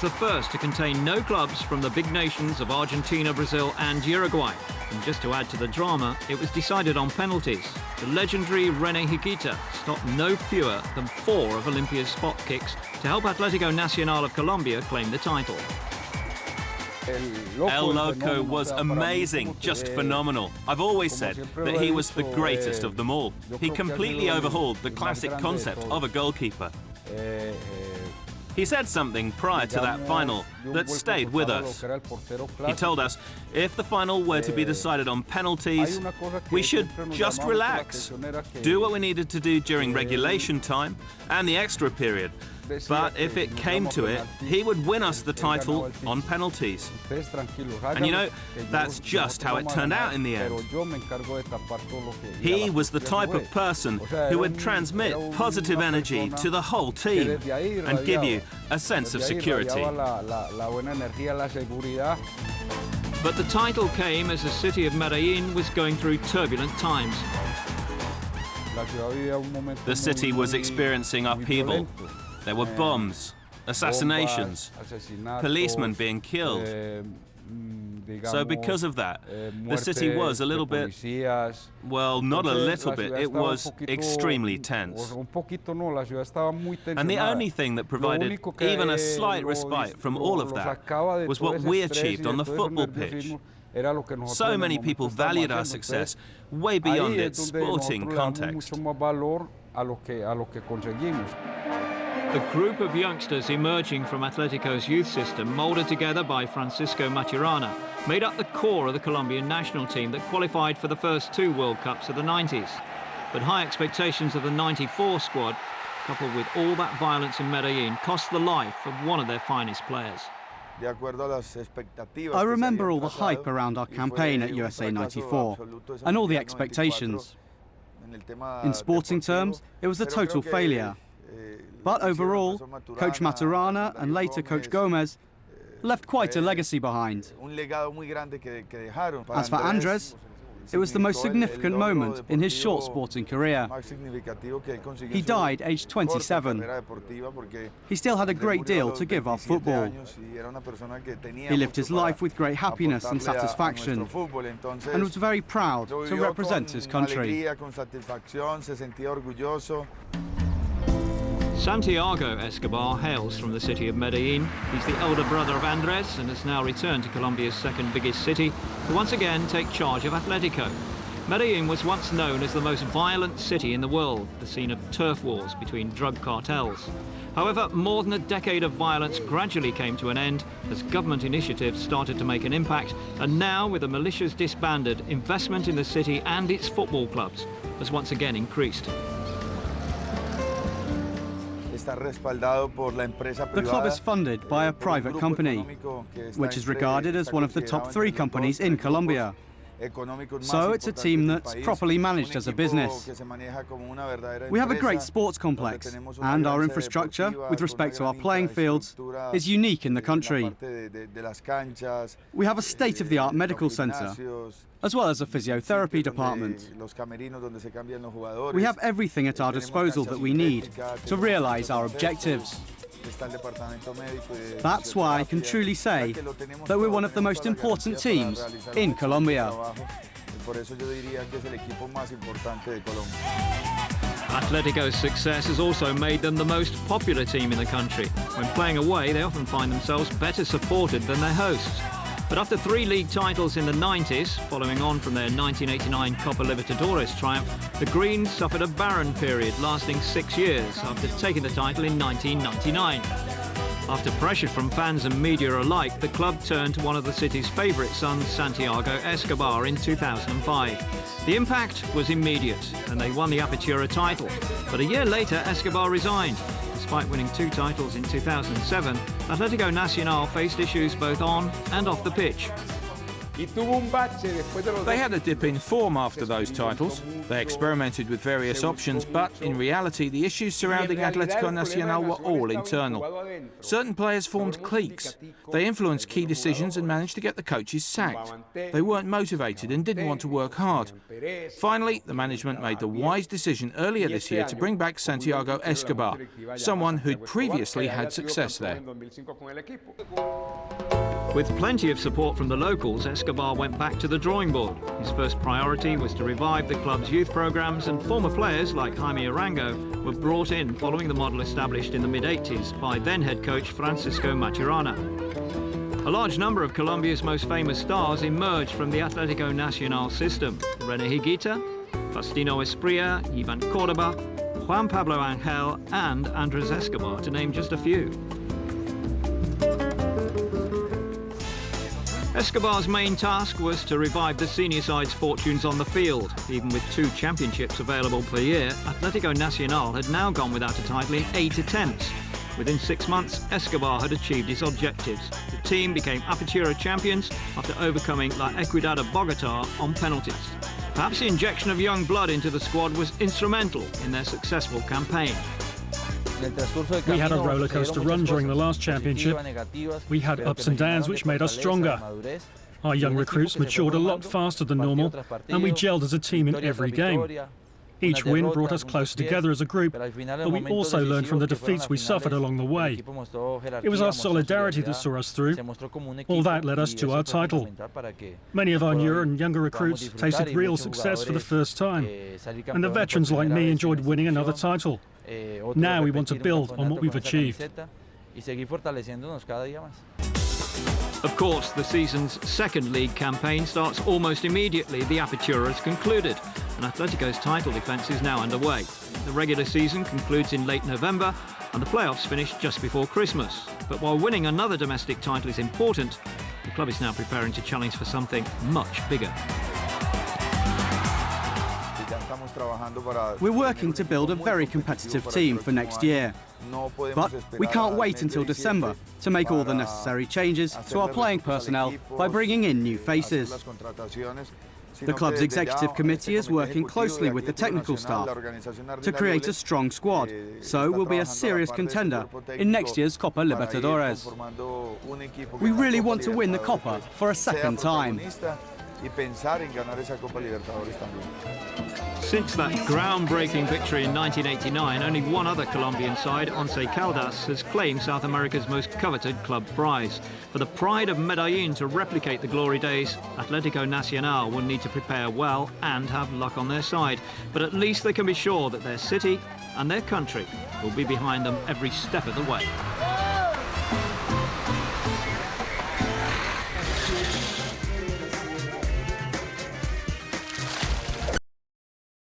The first to contain no clubs from the big nations of Argentina, Brazil and Uruguay. And just to add to the drama, it was decided on penalties. The legendary René Higuita stopped no fewer than 4 of Olympia's spot kicks to help Atlético Nacional of Colombia claim the title. El Loco was amazing, just phenomenal. I've always said that he was the greatest of them all. He completely overhauled the classic concept of a goalkeeper. He said something prior to that final that stayed with us. He told us if the final were to be decided on penalties, we should just relax, do what we needed to do during regulation time and the extra period. But if it came to it, he would win us the title on penalties. And you know, that's just how it turned out in the end. He was the type of person who would transmit positive energy to the whole team and give you a sense of security. But the title came as the city of Medellin was going through turbulent times. The city was experiencing upheaval. There were bombs, assassinations, policemen being killed. So because of that, the city was a little bit, well, not a little bit, it was extremely tense. And the only thing that provided even a slight respite from all of that was what we achieved on the football pitch. So many people valued our success way beyond its sporting context. The group of youngsters emerging from Atletico's youth system, moulded together by Francisco Maturana, made up the core of the Colombian national team that qualified for the first 2 World Cups of the 90s. But high expectations of the 94 squad, coupled with all that violence in Medellin, cost the life of one of their finest players. I remember all the hype around our campaign at USA 94 and all the expectations. In sporting terms, it was a total failure. But overall, Coach Maturana and later Coach Gomez left quite a legacy behind. As for Andres, it was the most significant moment in his short sporting career. He died aged 27. He still had a great deal to give our football. He lived his life with great happiness and satisfaction, and was very proud to represent his country. Santiago Escobar hails from the city of Medellin. He's the elder brother of Andres and has now returned to Colombia's second biggest city to once again take charge of Atletico. Medellin was once known as the most violent city in the world, the scene of turf wars between drug cartels. However, more than a decade of violence gradually came to an end as government initiatives started to make an impact, and now, with the militias disbanded, investment in the city and its football clubs has once again increased. The club is funded by a private company, which is regarded as one of the top 3 companies in Colombia. So it's a team that's properly managed as a business. We have a great sports complex, and our infrastructure, with respect to our playing fields, is unique in the country. We have a state-of-the-art medical centre, as well as a physiotherapy department. We have everything at our disposal that we need to realise our objectives. That's why I can truly say that we're one of the most important teams in Colombia. Atletico's success has also made them the most popular team in the country. When playing away, they often find themselves better supported than their hosts. But after 3 league titles in the 90s, following on from their 1989 Copa Libertadores triumph, the Greens suffered a barren period lasting 6 years after taking the title in 1999. After pressure from fans and media alike, the club turned to one of the city's favourite sons, Santiago Escobar, in 2005. The impact was immediate, and they won the Apertura title. But a year later, Escobar resigned. Despite winning 2 titles in 2007, Atlético Nacional faced issues both on and off the pitch. They had a dip in form after those titles. They experimented with various options, but in reality the issues surrounding Atlético Nacional were all internal. Certain players formed cliques. They influenced key decisions and managed to get the coaches sacked. They weren't motivated and didn't want to work hard. Finally, the management made the wise decision earlier this year to bring back Santiago Escobar, someone who'd previously had success there. With plenty of support from the locals, Escobar went back to the drawing board. His first priority was to revive the club's youth programs, and former players like Jaime Arango were brought in following the model established in the mid-80s by then head coach Francisco Maturana. A large number of Colombia's most famous stars emerged from the Atlético Nacional system. René Higuita, Faustino Esprilla, Ivan Córdoba, Juan Pablo Angel and Andrés Escobar, to name just a few. Escobar's main task was to revive the senior side's fortunes on the field. Even with 2 championships available per year, Atlético Nacional had now gone without a title in 8 attempts. Within 6 months, Escobar had achieved his objectives. The team became Apertura champions after overcoming La Equidad of Bogotá on penalties. Perhaps the injection of young blood into the squad was instrumental in their successful campaign. We had a rollercoaster run during the last championship. We had ups and downs which made us stronger. Our young recruits matured a lot faster than normal, and we gelled as a team in every game. Each win brought us closer together as a group, but we also learned from the defeats we suffered along the way. It was our solidarity that saw us through. All that led us to our title. Many of our newer and younger recruits tasted real success for the first time, and the veterans like me enjoyed winning another title. Now we want to build on what we've achieved. Of course, the season's second league campaign starts almost immediately. The Apertura is concluded, and Atletico's title defence is now underway. The regular season concludes in late November, and the playoffs finish just before Christmas. But while winning another domestic title is important, the club is now preparing to challenge for something much bigger. We're working to build a very competitive team for next year. But we can't wait until December to make all the necessary changes to our playing personnel by bringing in new faces. The club's executive committee is working closely with the technical staff to create a strong squad, so we'll be a serious contender in next year's Copa Libertadores. We really want to win the Copa for a second time. Since that groundbreaking victory in 1989, only one other Colombian side, Once Caldas, has claimed South America's most coveted club prize. For the pride of Medellin to replicate the glory days, Atlético Nacional will need to prepare well and have luck on their side. But at least they can be sure that their city and their country will be behind them every step of the way.